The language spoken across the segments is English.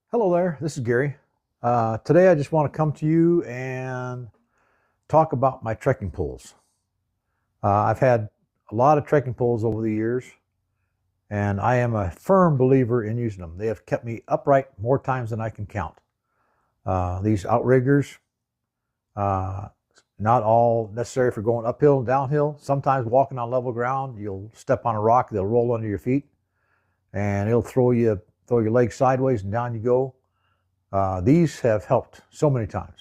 Hello there, this is Gary. Today I just want to come to you and talk about my trekking poles. I've had a lot of trekking poles over the years, and I am a firm believer in using them. They have kept me upright more times than I can count. These outriggers, uh, not all necessary for going uphill and downhill. Sometimes walking on level ground, you'll step on a rock, they'll roll under your feet, and it'll throw your legs sideways and down you go. These have helped so many times.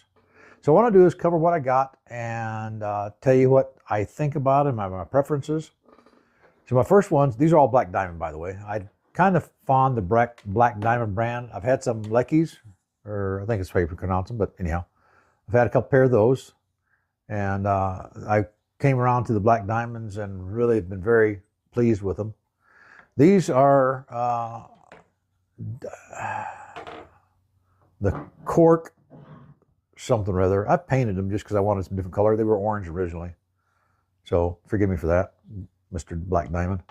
So what I want to do is cover what I got and tell you what I think about them, my preferences. So my first ones, these are all Black Diamond, by the way. I kind of fond the Black Diamond brand. I've had some Leckies, or I think it's how you pronounce them, but anyhow, I've had a couple pair of those, and I came around to the Black Diamonds and really have been very pleased with them. These are the cork something or other. I painted them just because I wanted some different color. They were orange originally, so forgive me for that, Mr. Black Diamond.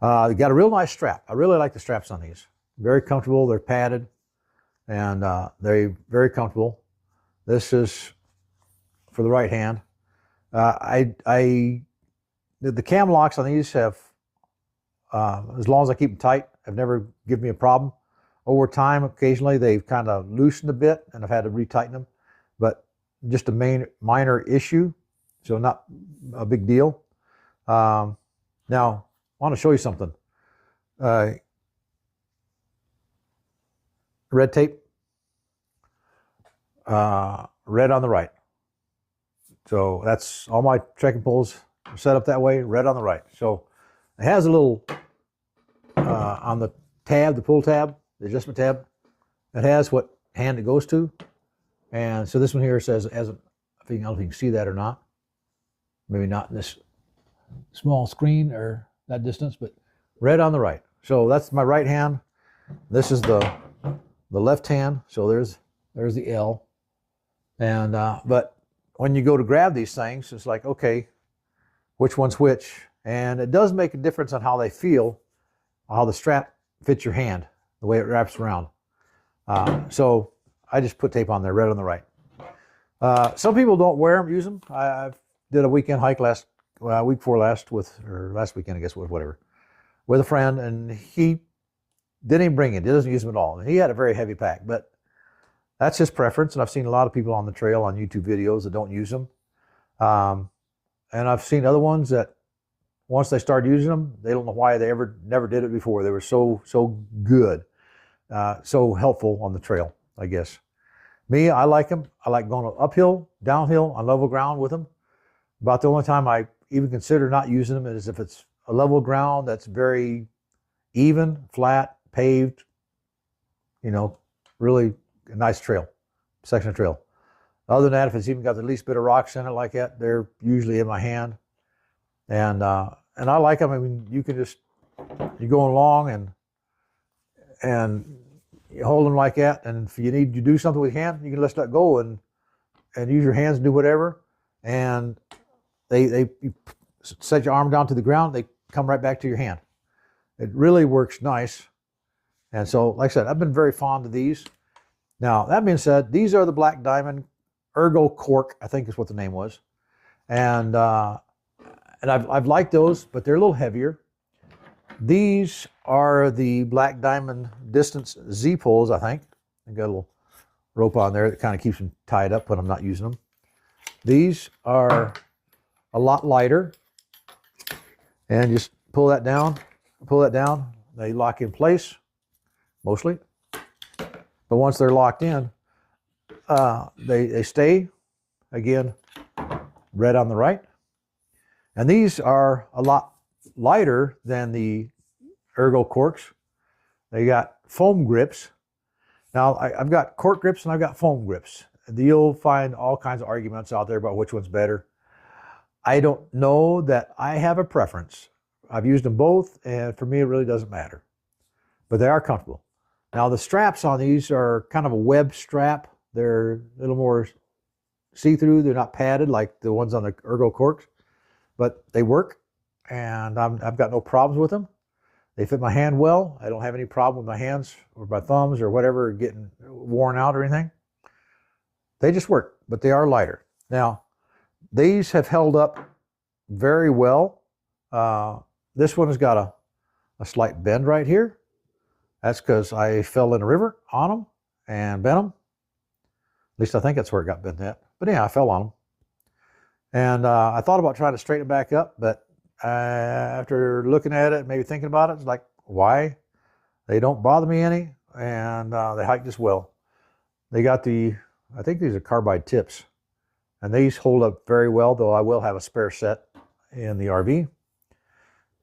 They got a real nice strap. I really like the straps on these. Very comfortable. They're padded, and they're very comfortable. This is for the right hand. The cam locks on these have, as long as I keep them tight, have never given me a problem. Over time, occasionally they've kind of loosened a bit, and I've had to retighten them, but just a minor issue, so not a big deal. Now, I want to show you something. Red tape, red on the right. So that's all my trekking poles are set up that way, red on the right. So it has a little, on the tab, the pull tab, the adjustment tab, it has what hand it goes to. And so this one here says, I don't know if you can see that or not. Maybe not in this small screen or that distance, but red on the right. So that's my right hand. This is the left hand. So there's the L. And but when you go to grab these things, it's like, okay, which one's which? And it does make a difference on how they feel, how the strap fits your hand, the way it wraps around. So I just put tape on there, red on the right. Some people don't wear them, use them. I did a weekend hike week before last or last weekend, I guess, whatever, with a friend, and he didn't even bring it. He doesn't use them at all. He had a very heavy pack, but that's his preference. And I've seen a lot of people on the trail on YouTube videos that don't use them. And I've seen other ones that once they start using them, they don't know why they never did it before. They were so good, so helpful on the trail, I guess. Me, I like them. I like going uphill, downhill, on level ground with them. About the only time I even consider not using them is if it's a level ground that's very even, flat, paved, really a nice trail, section of trail. Other than that, if it's even got the least bit of rocks in it like that, they're usually in my hand. And I like them. I mean, you're going along and you hold them like that. And if you need to do something with your hand, you can let that go and use your hands to do whatever. And you set your arm down to the ground, they come right back to your hand. It really works nice. And so, like I said, I've been very fond of these. Now, that being said, these are the Black Diamond Ergo Cork, I think is what the name was. And I've liked those, but they're a little heavier. These are the Black Diamond Distance Z poles, I think. I got a little rope on there that kind of keeps them tied up when I'm not using them. These are a lot lighter. And just pull that down. They lock in place, mostly. But once they're locked in, they stay. Again, red on the right. And these are a lot lighter than the Ergo Corks. They got foam grips. Now, I've got cork grips and I've got foam grips. You'll find all kinds of arguments out there about which one's better. I don't know that I have a preference. I've used them both, and for me, it really doesn't matter. But they are comfortable. Now, the straps on these are kind of a web strap. They're a little more see-through. They're not padded like the ones on the Ergo Corks, but they work, and I've got no problems with them. They fit my hand well. I don't have any problem with my hands or my thumbs or whatever getting worn out or anything. They just work, but they are lighter. Now, these have held up very well. This one has got a slight bend right here. That's because I fell in a river on them and bent them. At least I think that's where it got bent at. But yeah, I fell on them. And I thought about trying to straighten it back up, but after looking at it, maybe thinking about it, it's like, why? They don't bother me any, and they hike just well. They got I think these are carbide tips, and these hold up very well, though I will have a spare set in the RV.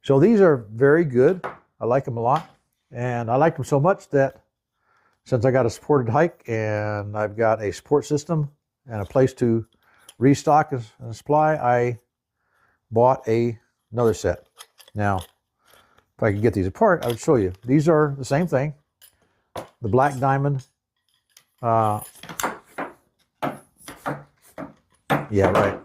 So these are very good. I like them a lot, and I like them so much that since I got a supported hike and I've got a support system and a place to restock and supply, I bought another set. Now, if I could get these apart, I would show you. These are the same thing. The Black Diamond. Yeah, right.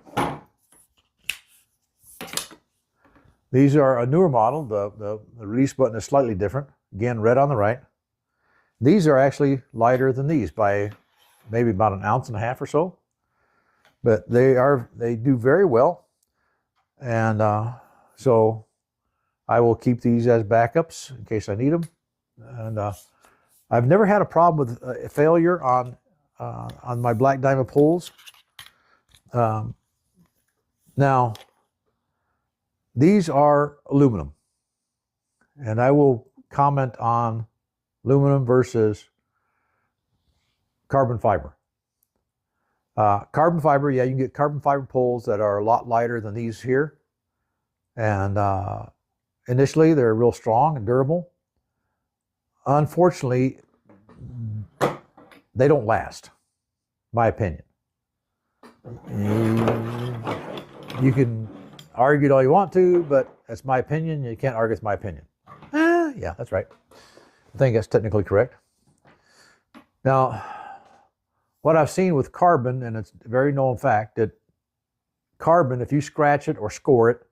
These are a newer model. The release button is slightly different. Again, red on the right. These are actually lighter than these by maybe about 1.5 ounces or so. But they do very well. And so I will keep these as backups in case I need them. And I've never had a problem with a failure on my Black Diamond poles. Now, these are aluminum, and I will comment on aluminum versus carbon fiber. Carbon fiber, yeah, you can get carbon fiber poles that are a lot lighter than these here. And initially, they're real strong and durable. Unfortunately, they don't last, my opinion. You can argue it all you want to, but that's my opinion. You can't argue it's my opinion. Yeah, that's right. I think that's technically correct. Now, what I've seen with carbon, and it's a very known fact, that carbon, if you scratch it or score it,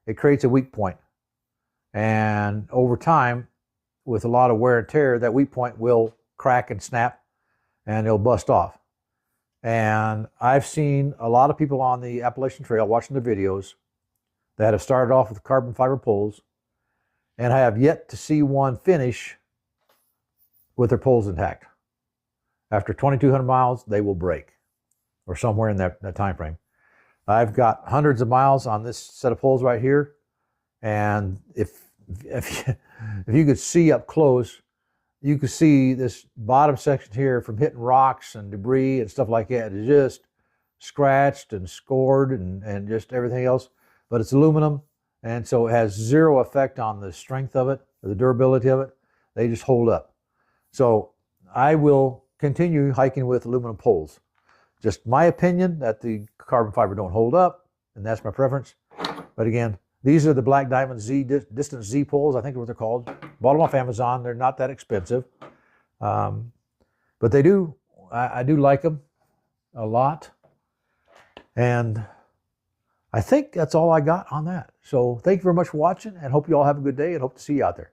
it creates a weak point. And over time, with a lot of wear and tear, that weak point will crack and snap, and it'll bust off. And I've seen a lot of people on the Appalachian Trail watching the videos that have started off with carbon fiber poles, and I have yet to see one finish with their poles intact. After 2,200 miles, they will break, or somewhere in that time frame. I've got hundreds of miles on this set of poles right here, and if you could see up close, you could see this bottom section here from hitting rocks and debris and stuff like that. It's just scratched and scored and just everything else. But it's aluminum, and so it has zero effect on the strength of it, or the durability of it. They just hold up. So I will continue hiking with aluminum poles. Just my opinion that the carbon fiber don't hold up, and that's my preference. But again, these are the Black Diamond Distance Z poles, I think is what they're called. Bought them off Amazon. They're not that expensive. But they do, I do like them a lot. And I think that's all I got on that. So thank you very much for watching, and hope you all have a good day, and hope to see you out there.